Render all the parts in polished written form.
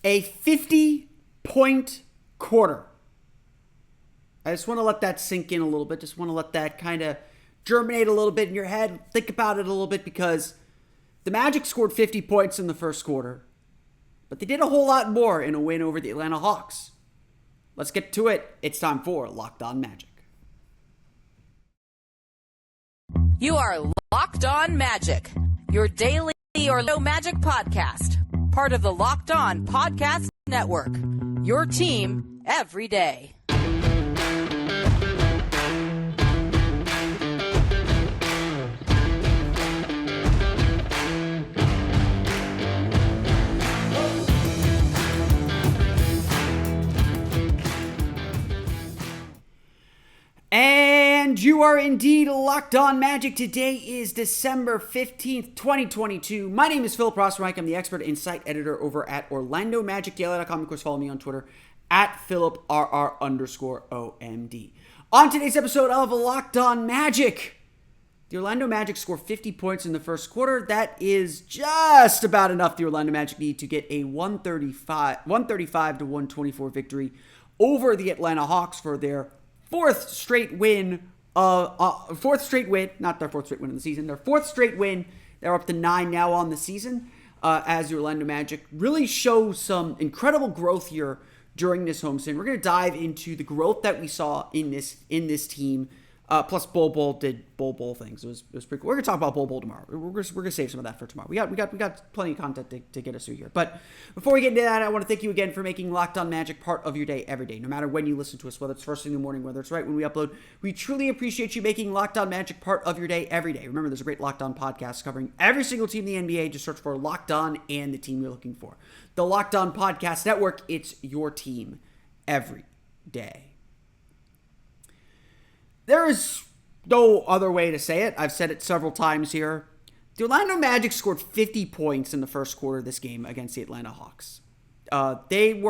A 50-point quarter. I just want to let that sink in a little bit. Just want to let that kind of germinate a little bit in your head. Think about it a little bit, because the Magic scored 50 points in the first quarter, but they did a whole lot more in a win over the Atlanta Hawks. Let's get to it. It's time for Locked On Magic. You are Locked On Magic, your daily Orlando Magic podcast, part of the Locked On Podcast Network, your team every day. And you are indeed Locked On Magic. Today is December 15th, 2022. My name is Philip Rossmike. I'm the expert insight editor over at OrlandoMagicDaily.com. Of course, follow me on Twitter at PhilipRR_OMD. On today's episode of Locked On Magic, the Orlando Magic score 50 points in the first quarter. That is just about enough the Orlando Magic need to get a 135 to 124 victory over the Atlanta Hawks for their fourth straight win of the season. Their fourth straight win. They're up to 9 now on the season, as the Orlando Magic really show some incredible growth here during this homestand. We're going to dive into the growth that we saw in this team. Plus, Bol did Bol things. It was pretty cool. We're gonna talk about Bol tomorrow. We're gonna save some of that for tomorrow. We got plenty of content to get us through here. But before we get into that, I want to thank you again for making Locked On Magic part of your day every day, no matter when you listen to us, whether it's first thing in the morning, whether it's right when we upload. We truly appreciate you making Locked On Magic part of your day every day. Remember, there's a great Locked On podcast covering every single team in the NBA. Just search for Locked On and the team you're looking for. The Locked On Podcast Network. It's your team every day. There is no other way to say it. I've said it several times here. The Orlando Magic scored 50 points in the first quarter of this game against the Atlanta Hawks. It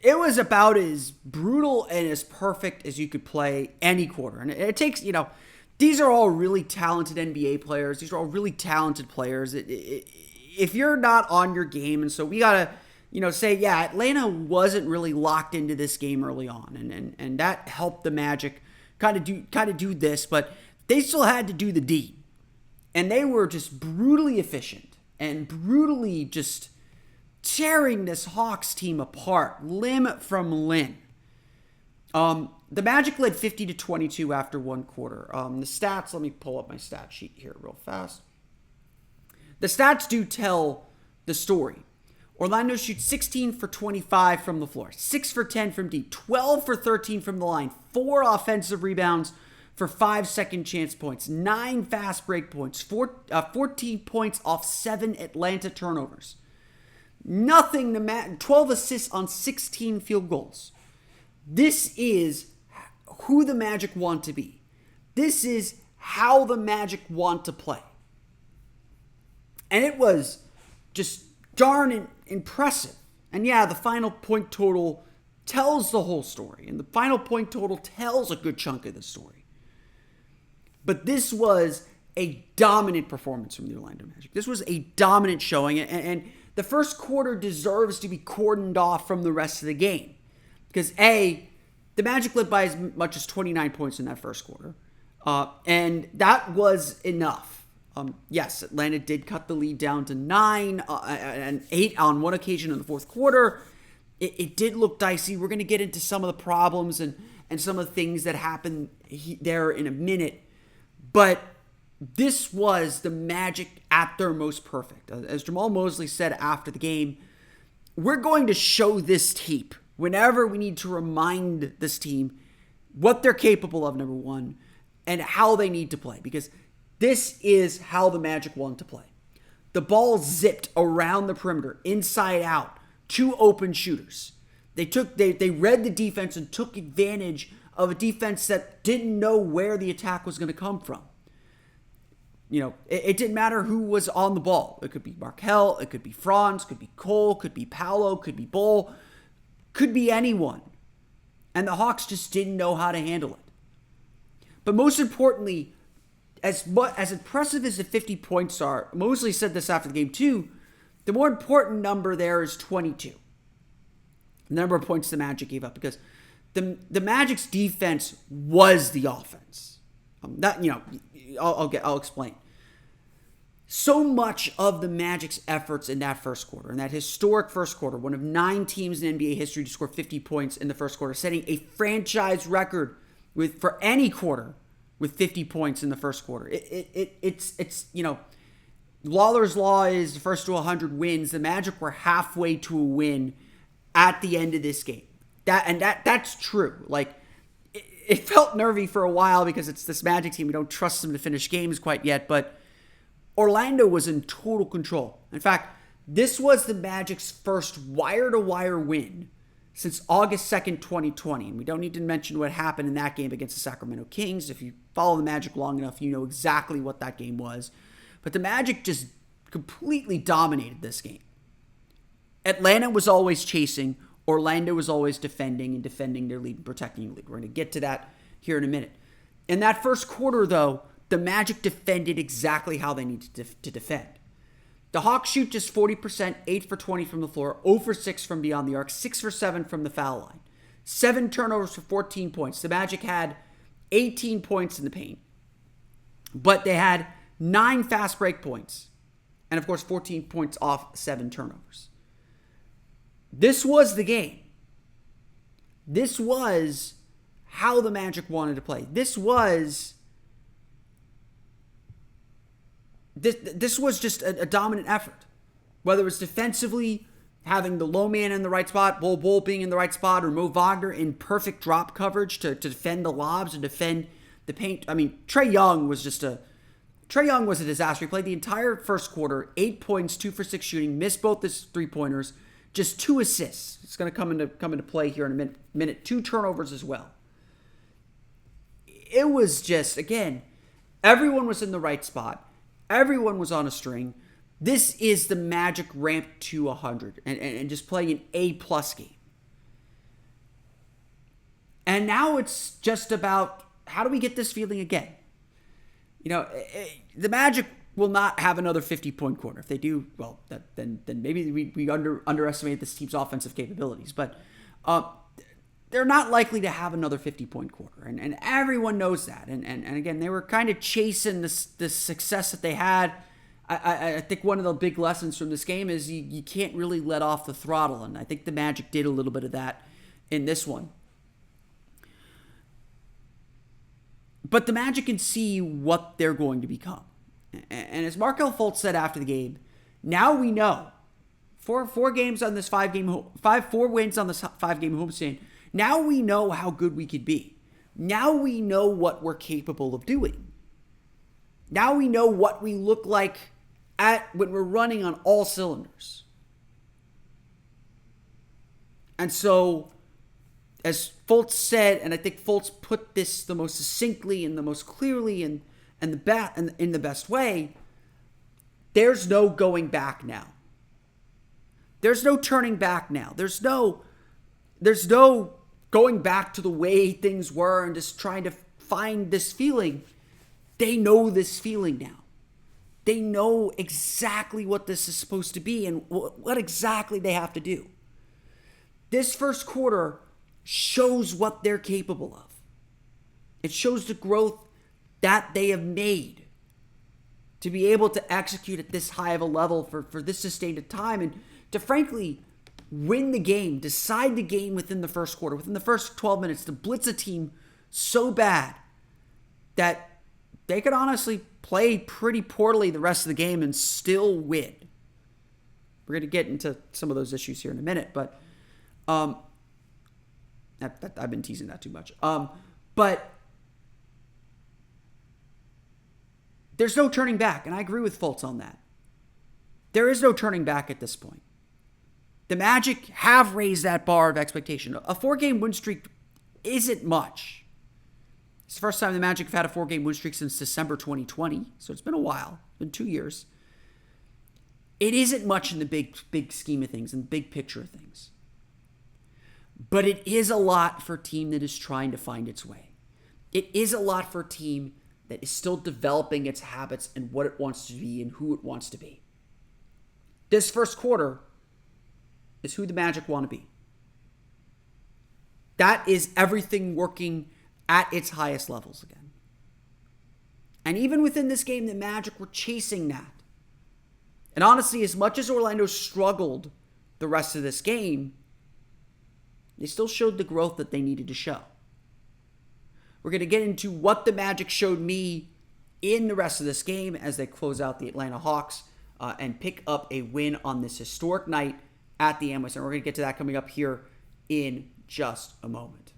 was about as brutal and as perfect as you could play any quarter. And it takes, these are all really talented NBA players. These are all really talented players. If you're not on your game, and so we got to, say, yeah, Atlanta wasn't really locked into this game early on, and that helped the Magic kind of do this, but they still had to do the deed, and they were just brutally efficient and brutally just tearing this Hawks team apart, limb from limb. The Magic led 50-22 after one quarter. The stats, let me pull up my stat sheet here real fast. The stats do tell the story. Orlando shoots 16 for 25 from the floor, 6 for 10 from deep, 12 for 13 from the line, 4 offensive rebounds for 5 second chance points, 9 fast break points, 14 points off 7 Atlanta turnovers. 12 assists on 16 field goals. This is who the Magic want to be. This is how the Magic want to play. And it was just darn impressive. And yeah, the final point total tells the whole story. And the final point total tells a good chunk of the story. But this was a dominant performance from the Orlando Magic. This was a dominant showing. And the first quarter deserves to be cordoned off from the rest of the game. Because the Magic led by as much as 29 points in that first quarter. And that was enough. Yes, Atlanta did cut the lead down to 9 and 8 on one occasion in the fourth quarter. It did look dicey. We're going to get into some of the problems and some of the things that happened there in a minute. But this was the Magic at their most perfect. As Jamal Mosley said after the game, we're going to show this tape whenever we need to remind this team what they're capable of, number one, and how they need to play. Because this is how the Magic want to play. The ball zipped around the perimeter, inside out, 2 open shooters. They read the defense and took advantage of a defense that didn't know where the attack was going to come from. It didn't matter who was on the ball. It could be Markelle, it could be Franz, could be Cole, could be Paolo, could be Bol, could be anyone. And the Hawks just didn't know how to handle it. But most importantly, as impressive as the 50 points are, Mosley said this after the game too, The more important number there is 22. The number of points the Magic gave up, because the Magic's defense was the offense. I'll explain. So much of the Magic's efforts in that first quarter, in that historic first quarter, one of 9 teams in NBA history to score 50 points in the first quarter, setting a franchise record for any quarter with 50 points in the first quarter. It's Lawler's Law is the first to 100 wins. The Magic were halfway to a win at the end of this game. That's true. Like, it felt nervy for a while because it's this Magic team. We don't trust them to finish games quite yet, but Orlando was in total control. In fact, this was the Magic's first wire-to-wire win since August 2nd, 2020. And we don't need to mention what happened in that game against the Sacramento Kings. If you follow the Magic long enough, you know exactly what that game was. But the Magic just completely dominated this game. Atlanta was always chasing. Orlando was always defending their lead and protecting the lead. We're going to get to that here in a minute. In that first quarter, though, the Magic defended exactly how they needed to defend. The Hawks shoot just 40%, 8 for 20 from the floor, 0 for 6 from beyond the arc, 6 for 7 from the foul line. 7 turnovers for 14 points. The Magic had 18 points in the paint. But they had 9 fast break points. And of course, 14 points off 7 turnovers. This was the game. This was how the Magic wanted to play. This was just a dominant effort. Whether it was defensively, having the low man in the right spot, Bol being in the right spot, or Mo Wagner in perfect drop coverage to defend the lobs and defend the paint. I mean, Trae Young was a disaster. He played the entire first quarter, 8 points, 2 for 6 shooting, missed both his 3-pointers, just 2 assists. It's going to come into play here in a minute. 2 turnovers as well. It was just, again, everyone was in the right spot. Everyone was on a string. This is the Magic ramped to 100 and just playing an A-plus game. And now it's just about, how do we get this feeling again? The Magic will not have another 50-point quarter. If they do, well, then maybe we underestimate this team's offensive capabilities. But they're not likely to have another 50-point quarter. And everyone knows that. And again, they were kind of chasing this success that they had. I think one of the big lessons from this game is you can't really let off the throttle. And I think the Magic did a little bit of that in this one. But the Magic can see what they're going to become. And as Markelle Fultz said after the game, now we know. Four wins on this 5-game homestand. Now we know how good we could be. Now we know what we're capable of doing. Now we know what we look like when we're running on all cylinders. And so, as Fultz said, and I think Fultz put this the most succinctly and the most clearly and in the best way, there's no going back now. There's no turning back now. There's no going back to the way things were and just trying to find this feeling. They know this feeling now. They know exactly what this is supposed to be and what exactly they have to do. This first quarter shows what they're capable of. It shows the growth that they have made to be able to execute at this high of a level for this sustained time and to frankly win the game, decide the game within the first quarter, within the first 12 minutes, to blitz a team so bad that they could honestly play pretty poorly the rest of the game and still win. We're going to get into some of those issues here in a minute, but I've been teasing that too much. But there's no turning back, and I agree with Fultz on that. There is no turning back at this point. The Magic have raised that bar of expectation. A 4-game win streak isn't much. It's the first time the Magic have had a 4-game win streak since December 2020, so it's been a while. It's been 2 years. It isn't much in the big scheme of things, in the big picture of things. But it is a lot for a team that is trying to find its way. It is a lot for a team that is still developing its habits and what it wants to be and who it wants to be. this first quarter is who the Magic want to be. That is everything working at its highest levels again. And even within this game, the Magic were chasing that. And honestly, as much as Orlando struggled the rest of this game, they still showed the growth that they needed to show. We're going to get into what the Magic showed me in the rest of this game as they close out the Atlanta Hawks and pick up a win on this historic night at the Amway Center. We're going to get to that coming up here in just a moment.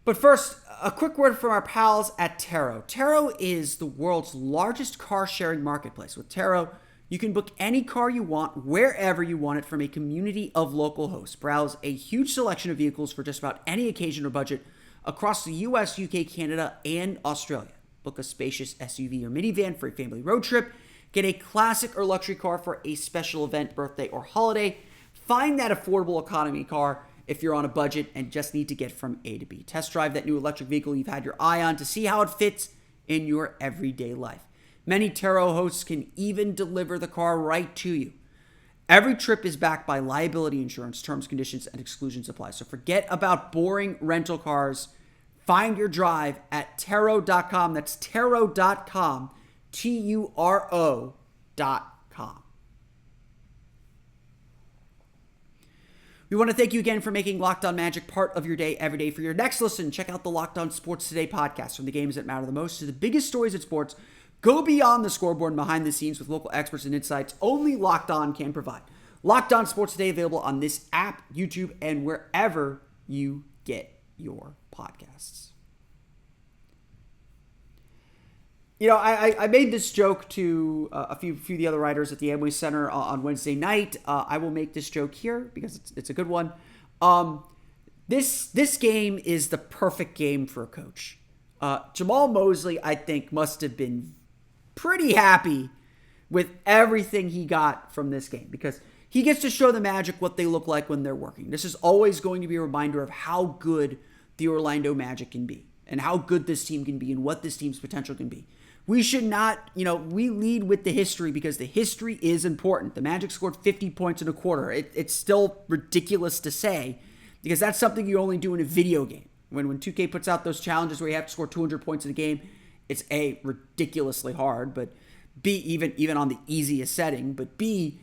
But first, a quick word from our pals at Taro. Taro is the world's largest car-sharing marketplace. With Taro, you can book any car you want, wherever you want it, from a community of local hosts. Browse a huge selection of vehicles for just about any occasion or budget across the US, UK, Canada, and Australia. Book a spacious SUV or minivan for a family road trip. Get a classic or luxury car for a special event, birthday, or holiday. Find that affordable economy car if you're on a budget and just need to get from A to B. Test drive that new electric vehicle you've had your eye on to see how it fits in your everyday life. Many Taro hosts can even deliver the car right to you. Every trip is backed by liability insurance. Terms, conditions, and exclusions apply. So forget about boring rental cars. Find your drive at Taro.com. That's Taro.com. Turo.com. We want to thank you again for making Locked On Magic part of your day every day. For your next listen, check out the Locked On Sports Today podcast. From the games that matter the most to the biggest stories in sports, go beyond the scoreboard and behind the scenes with local experts and insights only Locked On can provide. Locked On Sports Today available on this app, YouTube, and wherever you get your podcasts. You know, I made this joke to a few of the other writers at the Amway Center on Wednesday night. I will make this joke here because it's a good one. This game is the perfect game for a coach. Jamal Mosley, I think, must have been pretty happy with everything he got from this game because he gets to show the Magic what they look like when they're working. This is always going to be a reminder of how good the Orlando Magic can be and how good this team can be and what this team's potential can be. We should not, we lead with the history because the history is important. The Magic scored 50 points in a quarter. It's still ridiculous to say because that's something you only do in a video game. When 2K puts out those challenges where you have to score 200 points in a game, it's A, ridiculously hard, but B, even on the easiest setting, but B,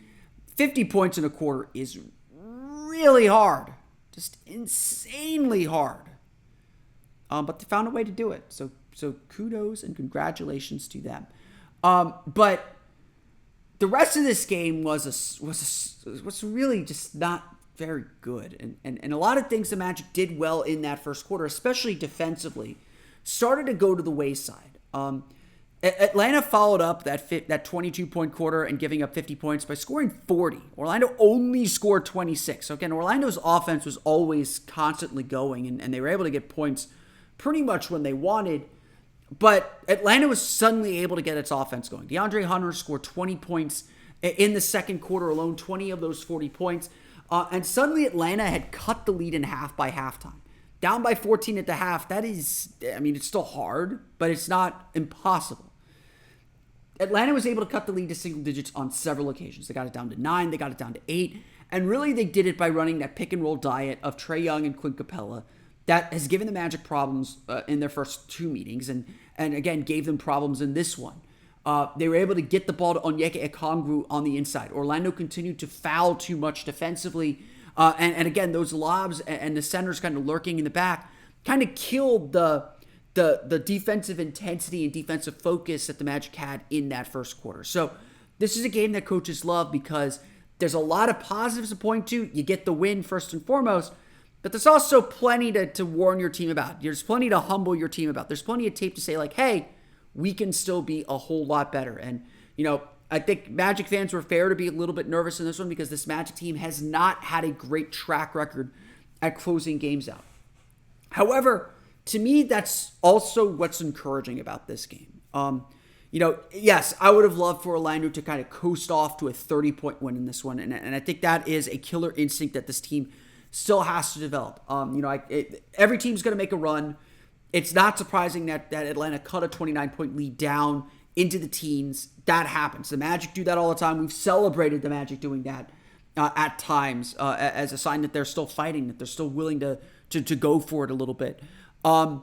50 points in a quarter is really hard. Just insanely hard. But they found a way to do it. So kudos and congratulations to them. But the rest of this game was really just not very good. And a lot of things the Magic did well in that first quarter, especially defensively, started to go to the wayside. Atlanta followed up that 22-point quarter and giving up 50 points by scoring 40. Orlando only scored 26. So again, Orlando's offense was always constantly going, and they were able to get points pretty much when they wanted. But Atlanta was suddenly able to get its offense going. DeAndre Hunter scored 20 points in the second quarter alone, 20 of those 40 points. And suddenly Atlanta had cut the lead in half by halftime. Down by 14 at the half, that is, it's still hard, but it's not impossible. Atlanta was able to cut the lead to single digits on several occasions. They got it down to 9, they got it down to 8, and really they did it by running that pick and roll diet of Trae Young and Clint Capella that has given the Magic problems in their first two meetings, and again gave them problems in this one. They were able to get the ball to Onyeka Okongwu on the inside. Orlando continued to foul too much defensively. And again, those lobs and the centers kind of lurking in the back kind of killed the defensive intensity and defensive focus that the Magic had in that first quarter. So this is a game that coaches love because there's a lot of positives to point to. You get the win first and foremost, but there's also plenty to warn your team about. There's plenty to humble your team about. There's plenty of tape to say like, hey, we can still be a whole lot better. And, I think Magic fans were fair to be a little bit nervous in this one because this Magic team has not had a great track record at closing games out. However, to me, that's also what's encouraging about this game. Yes, I would have loved for Orlando to kind of coast off to a 30-point win in this one. And I think that is a killer instinct that this team still has to develop. Every team's going to make a run. It's not surprising that Atlanta cut a 29-point lead down into the teens. That happens. The Magic do that all the time. We've celebrated the Magic doing that at times as a sign that they're still fighting, that they're still willing to go for it a little bit. But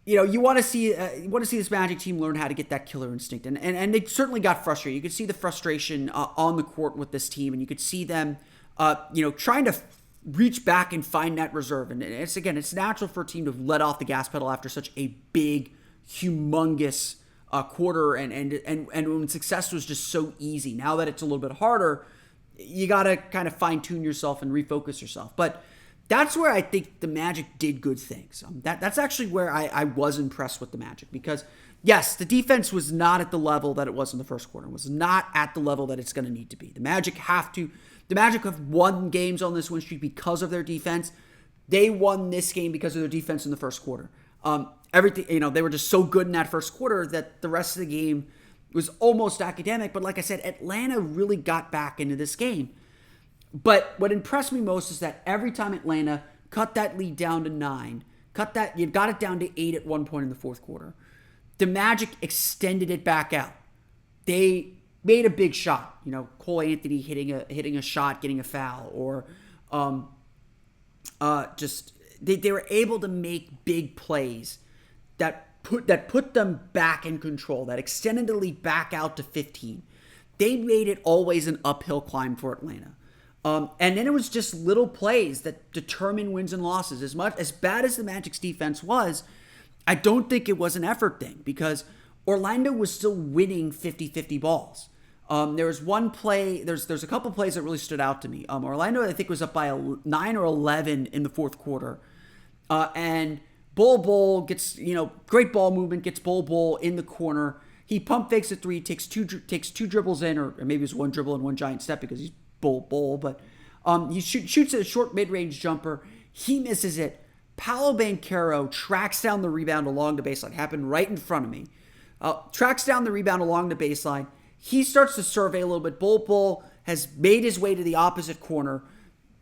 you want to see this Magic team learn how to get that killer instinct, and they certainly got frustrated. You could see the frustration on the court with this team, and you could see them, trying to reach back and find that reserve. And it's natural for a team to let off the gas pedal after such a big, humongous quarter, and when success was just so easy. Now that it's a little bit harder, you got to kind of fine tune yourself and refocus yourself. But that's where I think the Magic did good things. That's actually where I was impressed with the Magic, because yes, the defense was not at the level that it was in the first quarter. It was not at the level that it's going to need to be. The Magic have won games on this win streak because of their defense. They won this game because of their defense in the first quarter. Everything, they were just so good in that first quarter that the rest of the game was almost academic. But like I said, Atlanta really got back into this game. But what impressed me most is that every time Atlanta cut that lead down to 9, you got it down to 8 at one point in the fourth quarter, the Magic extended it back out. They made a big shot, Cole Anthony hitting a shot, getting a foul, or they were able to make big plays that put them back in control, that extended the lead back out to 15. They made it always an uphill climb for Atlanta. And then it was just little plays that determine wins and losses. As bad as the Magic's defense was, I don't think it was an effort thing, because Orlando was still winning 50-50 balls. There was one play, there's a couple plays that really stood out to me. Orlando, I think, was up by 9 or 11 in the fourth quarter. And Bol gets, great ball movement, gets Bol in the corner. He pump fakes a three, takes two dribbles in, or maybe it was one dribble and one giant step because he's Bol. But he shoots a short mid-range jumper. He misses it. Paolo Banchero tracks down the rebound along the baseline. Happened right in front of me. Tracks down the rebound along the baseline. He starts to survey a little bit. Bol has made his way to the opposite corner.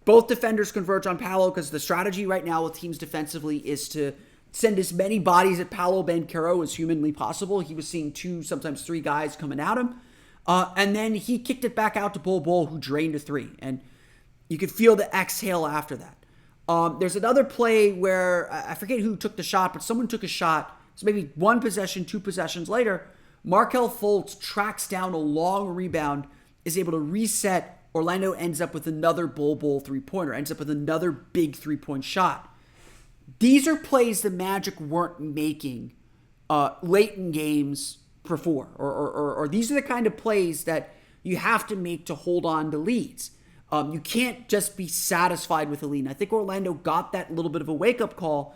Both defenders converge on Paolo, because the strategy right now with teams defensively is to send as many bodies at Paolo Banchero as humanly possible. He was seeing 2, sometimes 3 guys coming at him. And then he kicked it back out to Bol, who drained a 3. And you could feel the exhale after that. There's another play where, I forget who took the shot, but someone took a shot. So maybe 1 possession, 2 possessions later, Markelle Fultz tracks down a long rebound, is able to reset. Orlando ends up with another Bol three-pointer, ends up with another big three-point shot. These are plays the Magic weren't making late in games before, or these are the kind of plays that you have to make to hold on to leads. You can't just be satisfied with a lead. And I think Orlando got that little bit of a wake-up call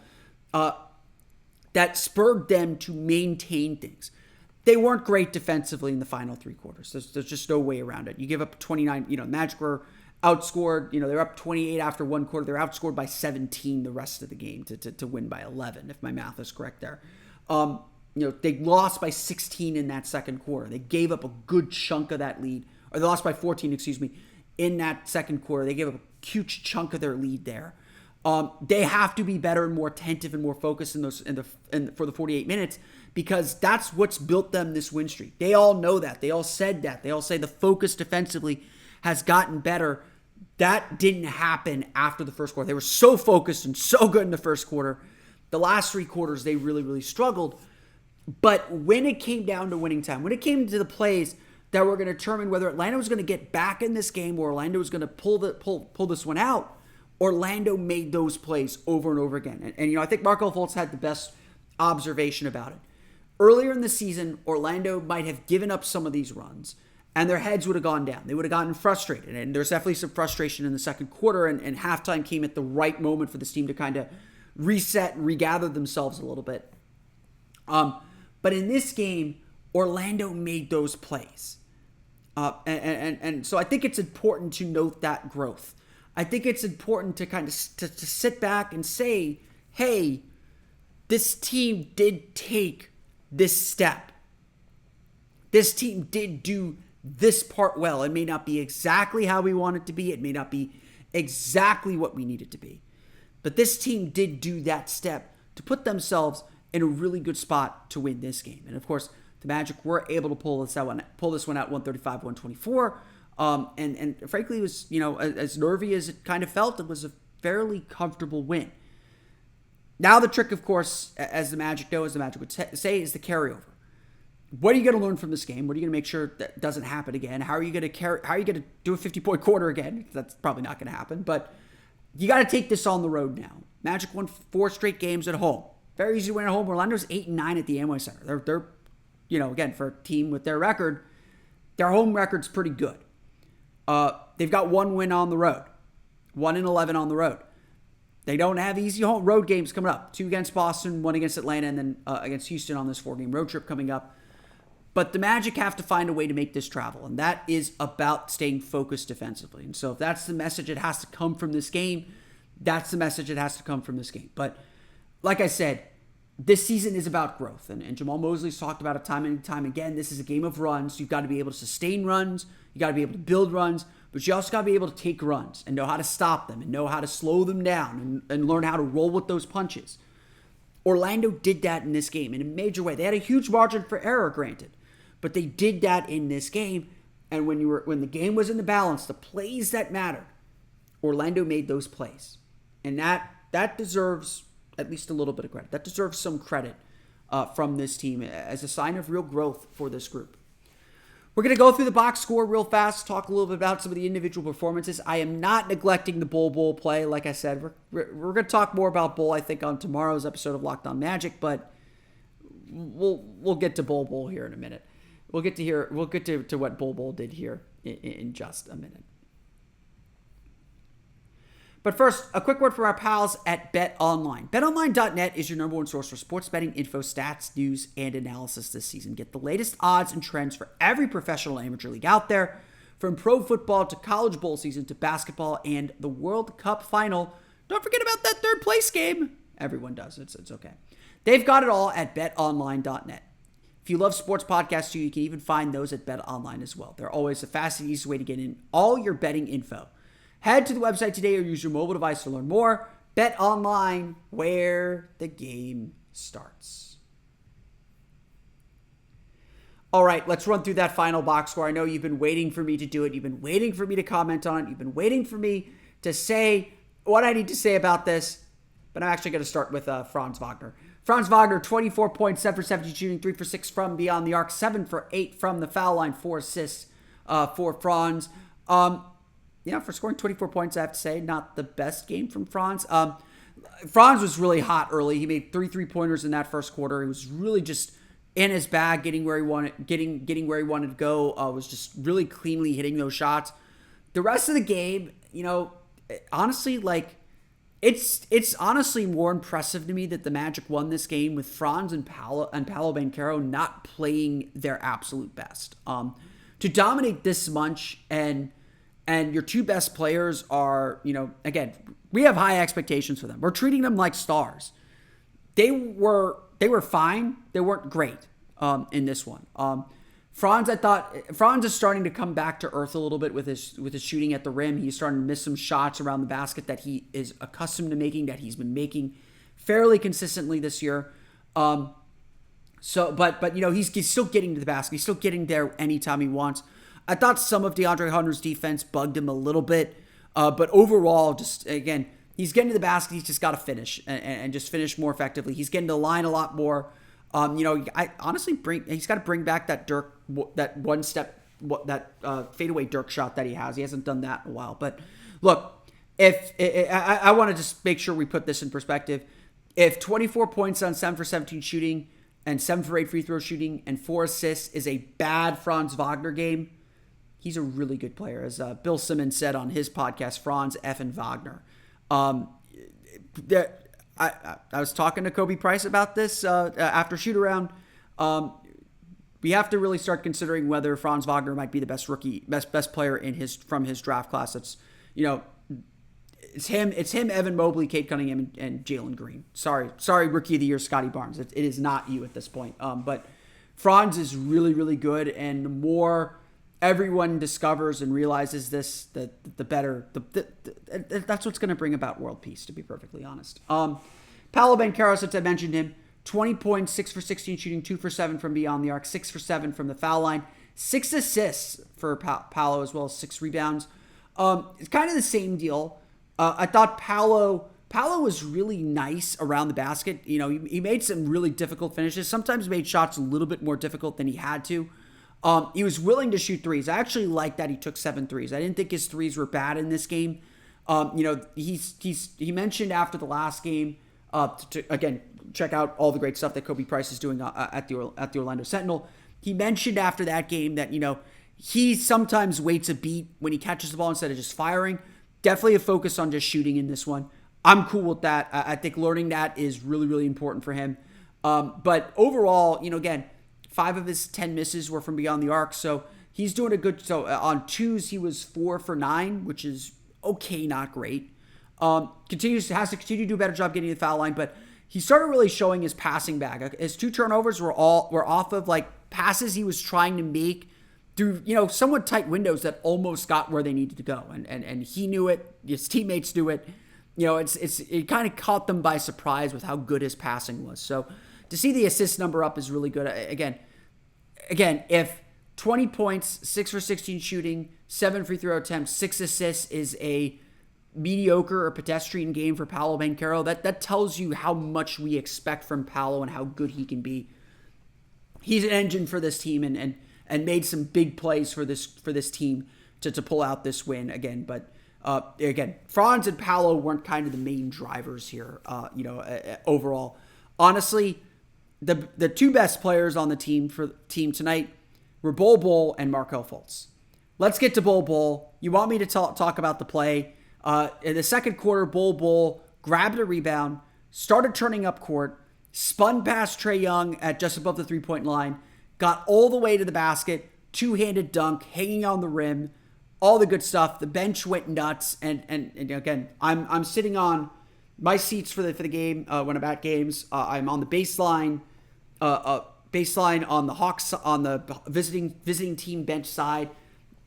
that spurred them to maintain things. They weren't great defensively in the final 3 quarters. There's just no way around it. You give up 29, Magic were outscored, they're up 28 after 1 quarter. They're outscored by 17 the rest of the game to win by 11, if my math is correct there. They lost by 16 in that second quarter. They gave up a good chunk of that lead, or they lost by 14, in that second quarter. They gave up a huge chunk of their lead there. They have to be better and more attentive and more focused for the 48 minutes, because that's what's built them this win streak. They all know that. They all said that. They all say the focus defensively has gotten better. That didn't happen after the first quarter. They were so focused and so good in the first quarter. The last 3 quarters, they really, really struggled. But when it came down to winning time, when it came to the plays that were going to determine whether Atlanta was going to get back in this game or Orlando was going to pull this one out, Orlando made those plays over and over again. And I think Markelle Fultz had the best observation about it. Earlier in the season, Orlando might have given up some of these runs, and their heads would have gone down. They would have gotten frustrated. And there's definitely some frustration in the second quarter, and halftime came at the right moment for this team to kind of reset and regather themselves a little bit. But in this game, Orlando made those plays. And so I think it's important to note that growth. I think it's important to kind of to sit back and say, hey, this team did take this step. This team did do this part well. It may not be exactly how we want it to be. It may not be exactly what we need it to be. But this team did do that step to put themselves in a really good spot to win this game. And of course, the Magic were able to pull this one out 135-124. And frankly, it was, as nervy as it kind of felt, it was a fairly comfortable win. Now the trick, of course, as the Magic know, as the Magic would say, is the carryover. What are you going to learn from this game? What are you going to make sure that doesn't happen again? How are you going to do a 50-point quarter again? That's probably not going to happen, but you got to take this on the road now. Magic won 4 straight games at home. Very easy to win at home. Orlando's 8-9 at the Amway Center. They're again, for a team with their record, their home record's pretty good. They've got 1 win on the road, 1-11 on the road. They don't have easy road games coming up. 2 against Boston, 1 against Atlanta, and then against Houston on this 4-game road trip coming up. But the Magic have to find a way to make this travel, and that is about staying focused defensively. And so if that's the message that has to come from this game, that's the message that has to come from this game. But like I said, this season is about growth, and Jamal Mosley's talked about it time and time again. This is a game of runs. You've got to be able to sustain runs. You got to be able to build runs, but you also got to be able to take runs and know how to stop them and know how to slow them down and learn how to roll with those punches. Orlando did that in this game in a major way. They had a huge margin for error, granted, but they did that in this game. And when the game was in the balance, the plays that mattered, Orlando made those plays, and that deserves at least a little bit of credit. That deserves some credit from this team as a sign of real growth for this group. We're going to go through the box score real fast, talk a little bit about some of the individual performances. I am not neglecting the Bull play. Like I said, we're going to talk more about Bull, I think, on tomorrow's episode of Locked On Magic, but we'll get to Bull here in a minute. We'll get to what Bull did here in just a minute. But first, a quick word from our pals at BetOnline. BetOnline.net is your number one source for sports betting info, stats, news, and analysis this season. Get the latest odds and trends for every professional and amateur league out there, from pro football to college bowl season to basketball and the World Cup final. Don't forget about that third place game. Everyone does. It's okay. They've got it all at BetOnline.net. If you love sports podcasts too, you can even find those at BetOnline as well. They're always the fast and easiest way to get in all your betting info. Head to the website today or use your mobile device to learn more. Bet online, where the game starts. All right, let's run through that final box score. I know you've been waiting for me to do it. You've been waiting for me to comment on it. You've been waiting for me to say what I need to say about this. But I'm actually going to start with Franz Wagner. Franz Wagner, 24 points, 7 for 17 shooting, 3 for 6 from beyond the arc, 7 for 8 from the foul line, 4 assists for Franz. For scoring 24 points, I have to say, not the best game from Franz. Franz was really hot early. He made 3 3-pointers in that first quarter. He was really just in his bag, getting where he wanted to go. Was just really cleanly hitting those shots. The rest of the game, honestly, it's honestly more impressive to me that the Magic won this game with Franz and Paolo Banchero not playing their absolute best. To dominate this much and your 2 best players are, again, we have high expectations for them. We're treating them like stars. They were fine. They weren't great in this one. Franz is starting to come back to earth a little bit with his shooting at the rim. He's starting to miss some shots around the basket that he is accustomed to making, that he's been making fairly consistently this year. But he's still getting to the basket. He's still getting there anytime he wants. I thought some of DeAndre Hunter's defense bugged him a little bit, but overall, just again, he's getting to the basket. He's just got to finish and just finish more effectively. He's getting to the line a lot more. I honestly he's got to bring back that fadeaway Dirk shot that he has. He hasn't done that in a while. But look, I want to just make sure we put this in perspective. If 24 points on 7 for 17 shooting and 7 for 8 free throw shooting and 4 assists is a bad Franz Wagner game, he's a really good player. As Bill Simmons said on his podcast, Franz effing Wagner. I was talking to Kobe Price about this after shoot-around. We have to really start considering whether Franz Wagner might be the best player from his draft class. It's it's him, Evan Mobley, Cade Cunningham, and Jalen Green. Sorry, Rookie of the Year, Scotty Barnes. It is not you at this point. But Franz is really, really good, and the more everyone discovers and realizes this, the better. That's what's going to bring about world peace, to be perfectly honest. Paolo Banchero, since I mentioned him, 20 points, 6 for 16 shooting, 2 for 7 from beyond the arc, 6 for 7 from the foul line, 6 assists for Paolo as well as 6 rebounds. It's kind of the same deal. I thought Paolo was really nice around the basket. You know, he made some really difficult finishes. Sometimes made shots a little bit more difficult than he had to. He was willing to shoot threes. I actually like that he took 7 threes. I didn't think his threes were bad in this game. You know, he mentioned after the last game, again, check out all the great stuff that Kobe Price is doing at the Orlando Sentinel. He mentioned after that game that, you know, he sometimes waits a beat when he catches the ball instead of just firing. Definitely a focus on just shooting in this one. I'm cool with that. I think learning that is really, really important for him. But overall, you know, again, 5 of his 10 misses were from beyond the arc. So he's doing a good, so on 2s, he was 4 for 9, which is okay, not great. Has to continue to do a better job getting to the foul line, but he started really showing his passing bag. His 2 turnovers were off of like passes he was trying to make through, you know, somewhat tight windows that almost got where they needed to go. And he knew it. His teammates knew it. You know, it kind of caught them by surprise with how good his passing was. So to see the assist number up is really good. Again, if 20 points, 6 for 16 shooting, 7 free throw attempts, 6 assists is a mediocre or pedestrian game for Paolo Banchero, that tells you how much we expect from Paolo and how good he can be. He's an engine for this team and made some big plays for this team to pull out this win again. But again, Franz and Paolo weren't kind of the main drivers here. You know, overall, honestly, the 2 best players on the team tonight were Bol Bol and Markelle Fultz. Let's get to Bol Bol. You want me to talk about the play? In the second quarter, Bol Bol grabbed a rebound, started turning up court, spun past Trae Young at just above the 3-point line, got all the way to the basket, 2-handed dunk, hanging on the rim, all the good stuff. The bench went nuts, and again, I'm sitting on my seats for the game when I'm at games. I'm on the baseline on the Hawks on the visiting team bench side.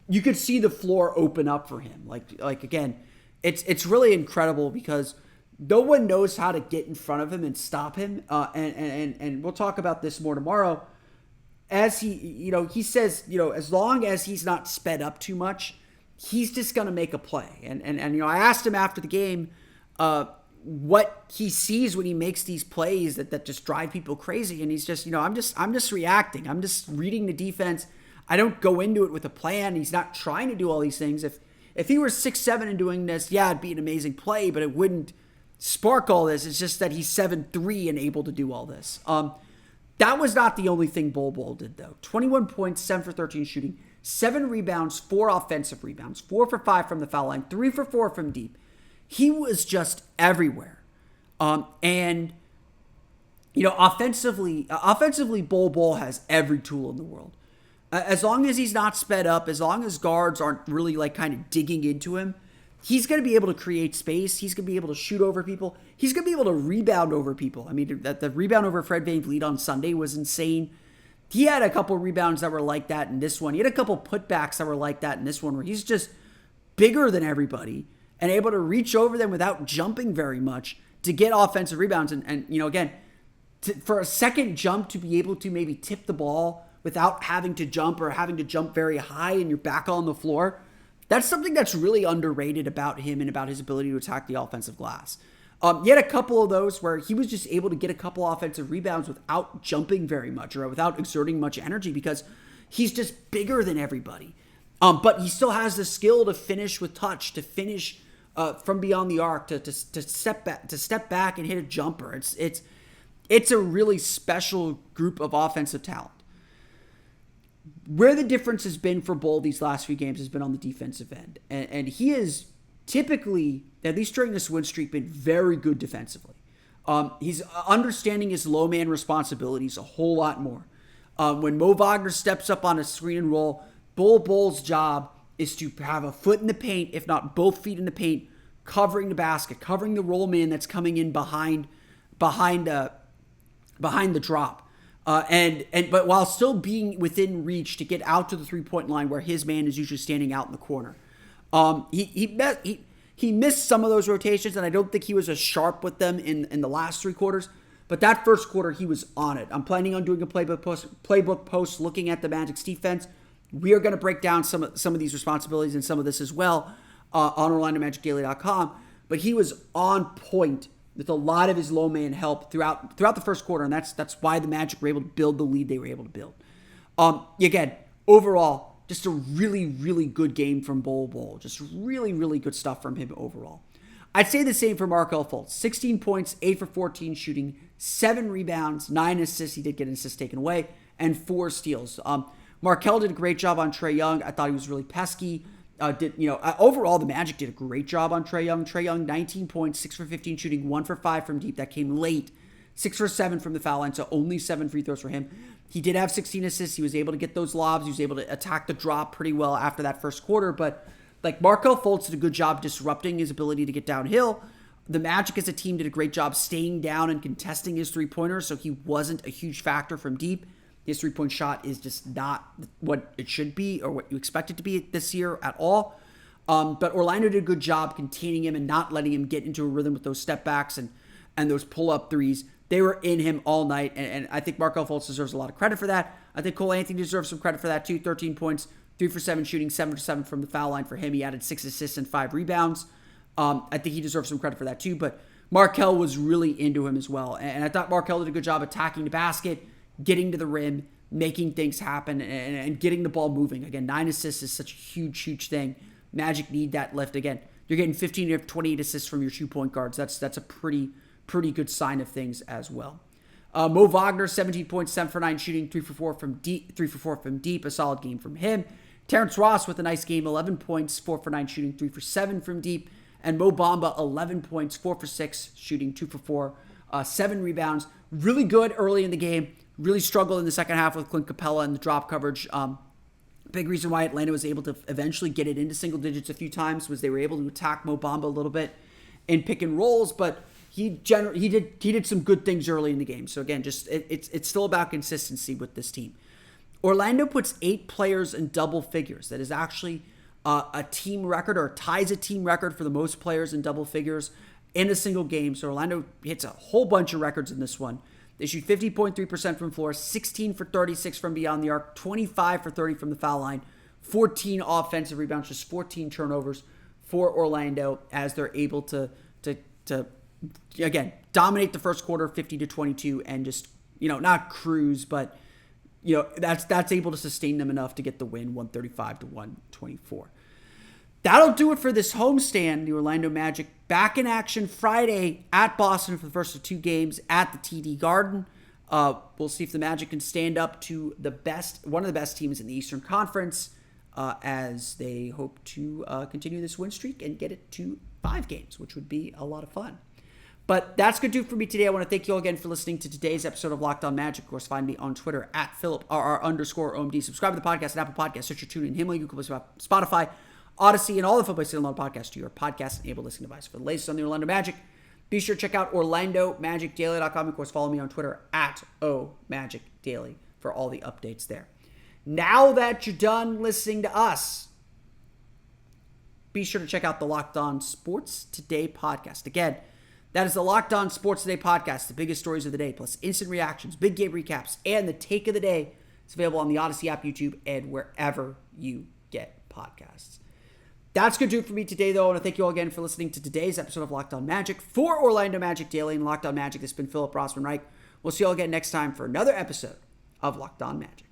You could see the floor open up for him. Like again, it's really incredible because no one knows how to get in front of him and stop him. And we'll talk about this more tomorrow. As he says, as long as he's not sped up too much, he's just going to make a play. And I asked him after the game what he sees when he makes these plays that just drive people crazy. And he's just, I'm just reacting. I'm just reading the defense. I don't go into it with a plan. He's not trying to do all these things. If he were 6'7" and doing this, yeah, it'd be an amazing play, but it wouldn't spark all this. It's just that he's 7'3" and able to do all this. That was not the only thing Bol Bol did, though. 21 points, 7 for 13 shooting, 7 rebounds, 4 offensive rebounds, 4 for 5 from the foul line, 3 for 4 from deep. He was just everywhere. And offensively, Bol Bol has every tool in the world. As long as he's not sped up, as long as guards aren't really kind of digging into him, he's going to be able to create space. He's going to be able to shoot over people. He's going to be able to rebound over people. I mean, the rebound over Fred VanVleet on Sunday was insane. He had a couple rebounds that were like that in this one. He had a couple putbacks that were like that in this one, where he's just bigger than everybody and able to reach over them without jumping very much to get offensive rebounds. And again, for a second jump to be able to maybe tip the ball without having to jump or having to jump very high and you're back on the floor, that's something that's really underrated about him and about his ability to attack the offensive glass. He had a couple of those where he was just able to get a couple offensive rebounds without jumping very much or without exerting much energy because he's just bigger than everybody. But he still has the skill to finish with touch, to finish from beyond the arc, to step back and hit a jumper. It's a really special group of offensive talent. Where the difference has been for Bol these last few games has been on the defensive end. And he is typically, at least during this win streak, been very good defensively. He's understanding his low man responsibilities a whole lot more. When Mo Wagner steps up on a screen and roll, Bol Bol's job is to have a foot in the paint, if not both feet in the paint, covering the basket, covering the roll man that's coming in behind the drop. But while still being within reach to get out to the 3-point line where his man is usually standing out in the corner. He missed some of those rotations, and I don't think he was as sharp with them in the last 3 quarters. But that first quarter, he was on it. I'm planning on doing a playbook post looking at the Magic's defense. We are going to break down some of these responsibilities and some of this as well on OrlandoMagicDaily.com. But he was on point with a lot of his low man help throughout the first quarter, and that's why the Magic were able to build the lead they were able to build. Again, overall, just a really, really good game from Bol. Just really, really good stuff from him overall. I'd say the same for Markelle Fultz. 16 points, 8 for 14 shooting, 7 rebounds, 9 assists. He did get an assist taken away, and 4 steals. Markelle did a great job on Trae Young. I thought he was really pesky. Overall, the Magic did a great job on Trae Young. Trae Young, 19 points, 6 for 15 shooting, 1 for 5 from deep. That came late. 6 for 7 from the foul line, so only 7 free throws for him. He did have 16 assists. He was able to get those lobs. He was able to attack the drop pretty well after that first quarter, but Markelle Fultz did a good job disrupting his ability to get downhill. The Magic as a team did a great job staying down and contesting his three-pointers, so he wasn't a huge factor from deep. His three-point shot is just not what it should be or what you expect it to be this year at all. But Orlando did a good job containing him and not letting him get into a rhythm with those step backs and those pull-up threes. They were in him all night, and I think Markelle Fultz deserves a lot of credit for that. I think Cole Anthony deserves some credit for that too. 13 points, 3 for 7 shooting, 7 for 7 from the foul line for him. He added 6 assists and 5 rebounds. I think he deserves some credit for that too, but Markelle was really into him as well. And I thought Markelle did a good job attacking the basket, getting to the rim, making things happen, and getting the ball moving. Again, 9 assists is such a huge, huge thing. Magic need that lift. Again, you're getting 15 to 28 assists from your 2-point guards. That's a pretty good sign of things as well. Mo Wagner, 17 points, 7 for 9 shooting, 3 for 4 from deep. A solid game from him. Terrence Ross with a nice game, 11 points, 4 for 9 shooting, 3 for 7 from deep. And Mo Bamba, 11 points, 4 for 6 shooting, 2 for 4, 7 rebounds. Really good early in the game. Really struggled in the second half with Clint Capella and the drop coverage. Big reason why Atlanta was able to eventually get it into single digits a few times was they were able to attack Mo Bamba a little bit in pick and rolls, but he did some good things early in the game. So again, just it's still about consistency with this team. Orlando puts 8 players in double figures. That is actually a team record, or ties a team record for the most players in double figures in a single game. So Orlando hits a whole bunch of records in this one. They shoot 50.3% from floor, 16 for 36 from beyond the arc, 25 for 30 from the foul line, 14 offensive rebounds, just 14 turnovers for Orlando as they're able to again dominate the first quarter 50-22 and just, not cruise, but that's able to sustain them enough to get the win 135-124. That'll do it for this homestand. The Orlando Magic back in action Friday at Boston for the first of 2 games at the TD Garden. We'll see if the Magic can stand up to one of the best teams in the Eastern Conference as they hope to continue this win streak and get it to 5 games, which would be a lot of fun. But that's going to do it for me today. I want to thank you all again for listening to today's episode of Locked On Magic. Of course, find me on Twitter at @PhilipRR_OMD. Subscribe to the podcast at Apple Podcasts, Stitcher, TuneIn, Himalaya, Google Play, Spotify, Odyssey, and all the football on podcast to your podcast-enabled listening device. For the latest on the Orlando Magic, be sure to check out OrlandoMagicDaily.com. Of course, follow me on Twitter at @OMagicDaily for all the updates there. Now that you're done listening to us, be sure to check out the Locked On Sports Today podcast. Again, that is the Locked On Sports Today podcast, the biggest stories of the day, plus instant reactions, big game recaps, and the take of the day. It's available on the Odyssey app, YouTube, and wherever you get podcasts. That's going to do it for me today, though. I want to thank you all again for listening to today's episode of Locked On Magic. For Orlando Magic Daily and Locked On Magic, this has been Philip Rossman-Reich. We'll see you all again next time for another episode of Locked On Magic.